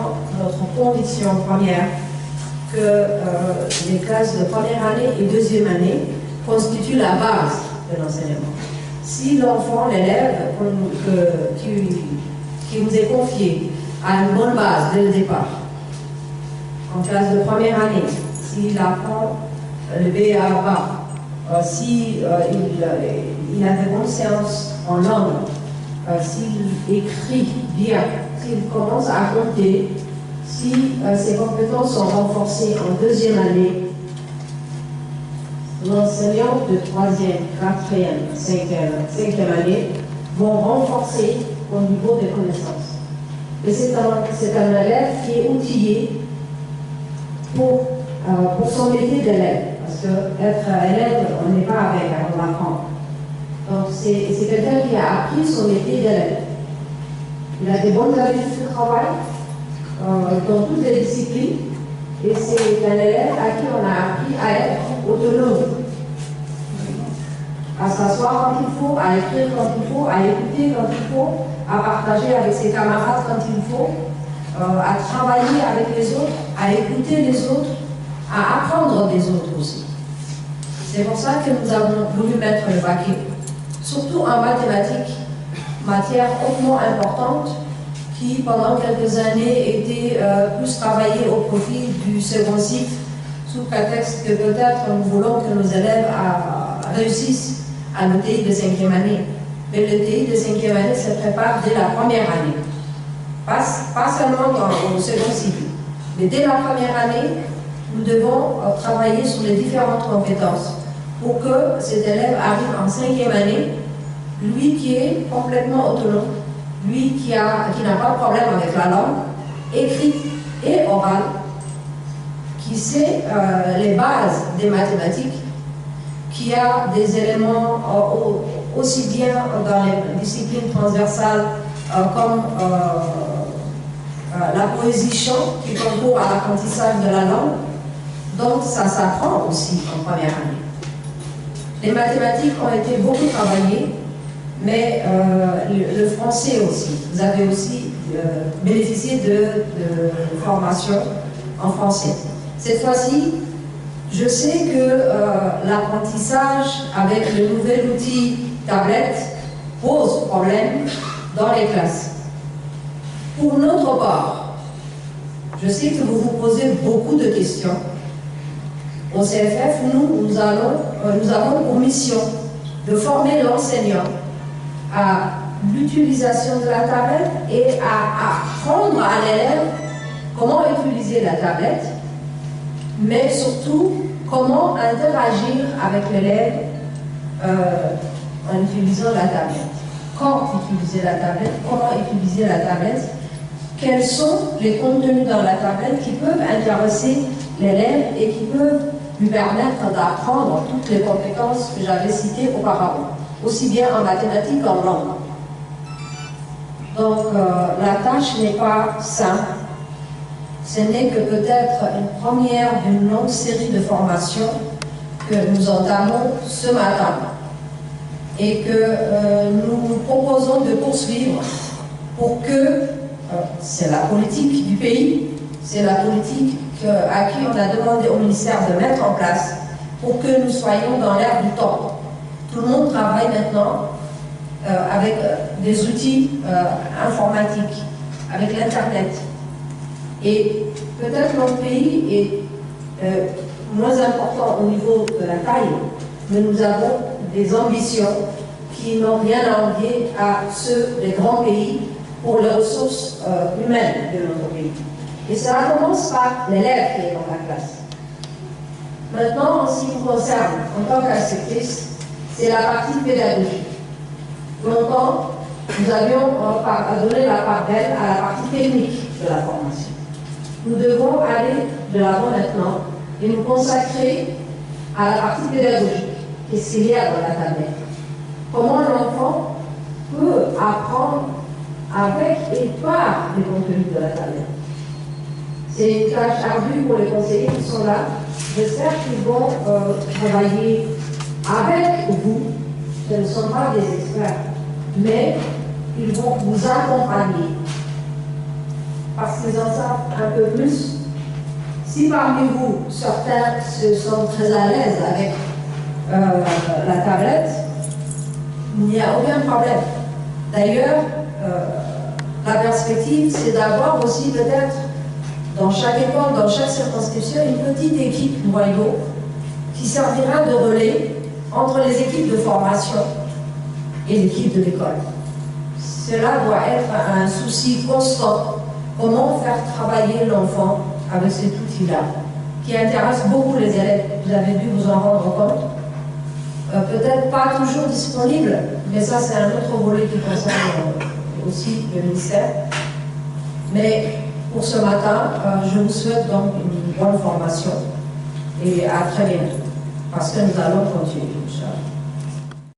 vraiment notre conviction première que les classes de première année et deuxième année constituent la base de l'enseignement. Si l'enfant, l'élève qui vous est confié a une bonne base dès le départ, en classe de première année, s'il apprend le BABA, s'il a de bonnes séances en langue, s'il écrit bien, s'il commence à compter, si ses compétences sont renforcées en deuxième année, l'enseignant de troisième, quatrième, cinquième année vont renforcer au niveau des connaissances. Et c'est un élève qui est outillé pour son métier d'élève. Parce qu'être élève, on n'est pas avec, on apprend. Donc c'est quelqu'un qui a appris son métier d'élève. Il a des bonnes habitudes de travail dans toutes les disciplines. Et c'est un élève à qui on a appris à être autonome, à s'asseoir quand il faut, à écrire quand il faut, à écouter quand il faut, à partager avec ses camarades quand il faut, à travailler avec les autres, à écouter les autres, à apprendre des autres aussi. C'est pour ça que nous avons voulu mettre le paquet, surtout en mathématiques, matière hautement importante, qui pendant quelques années était plus travaillée au profit du second cycle, sous prétexte que peut-être nous voulons que nos élèves réussissent à l'ETI de 5e année. Mais l'ETI de 5e année se prépare dès la première année, pas seulement au second cycle, mais dès la première année, nous devons travailler sur les différentes compétences pour que cet élève arrive en 5e année, lui qui est complètement autonome, lui qui n'a pas de problème avec la langue, écrite et orale, qui sait les bases des mathématiques, qui a des éléments aussi bien dans les disciplines transversales comme la poésie chant qui concourt à l'apprentissage de la langue. Donc ça s'apprend aussi en première année. Les mathématiques ont été beaucoup travaillées, mais le français aussi. Vous avez aussi bénéficié de formation en français. Cette fois-ci, je sais que l'apprentissage avec le nouvel outil tablette pose problème dans les classes. Pour notre part, je sais que vous vous posez beaucoup de questions. Au CFF, nous avons pour mission de former l'enseignant à l'utilisation de la tablette et à apprendre à l'élève comment utiliser la tablette, mais surtout comment interagir avec l'élève en utilisant la tablette. Quand utiliser la tablette, comment utiliser la tablette, quels sont les contenus dans la tablette qui peuvent intéresser l'élève et qui peuvent lui permettre d'apprendre toutes les compétences que j'avais citées auparavant, aussi bien en mathématiques qu'en langue. Donc la tâche n'est pas simple, ce n'est que peut-être une première d'une longue série de formations que nous entamons ce matin et que nous proposons de poursuivre pour que, c'est la politique du pays, c'est la politique à qui on a demandé au ministère de mettre en place pour que nous soyons dans l'ère du temps. Tout le monde travaille maintenant avec des outils informatiques, avec l'Internet. Et peut-être notre pays est moins important au niveau de la taille, mais nous avons des ambitions qui n'ont rien à envier à ceux des grands pays pour les ressources humaines de notre pays. Et cela commence par l'élève qui est dans la classe. Maintenant, en ce qui me concerne, en tant qu'inspectrice, c'est la partie pédagogique. Longtemps, nous avions donné la part belle à la partie technique de la formation. Nous devons aller de l'avant maintenant et nous consacrer à la partie pédagogique. Qu'est-ce qu'il y a dans la tablette? Comment l'enfant peut apprendre avec et par les contenus de la tablette? C'est une tâche ardue pour les conseillers qui sont là. J'espère qu'ils vont travailler avec vous. Ce ne sont pas des experts, mais ils vont vous accompagner parce qu'ils en savent un peu plus. Si parmi vous, certains se sont très à l'aise avec la tablette, il n'y a aucun problème. D'ailleurs, la perspective, c'est d'avoir aussi peut-être dans chaque école, dans chaque circonscription, une petite équipe noyau qui servira de relais entre les équipes de formation et l'équipe de l'école. Cela doit être un souci constant. Comment faire travailler l'enfant avec cet outil-là, qui intéresse beaucoup les élèves. Vous avez dû vous en rendre compte. Peut-être pas toujours disponible, mais ça c'est un autre volet qui concerne aussi le ministère. Mais pour ce matin, je vous souhaite donc une bonne formation et à très bientôt, parce que nous allons continuer, Inch'Allah.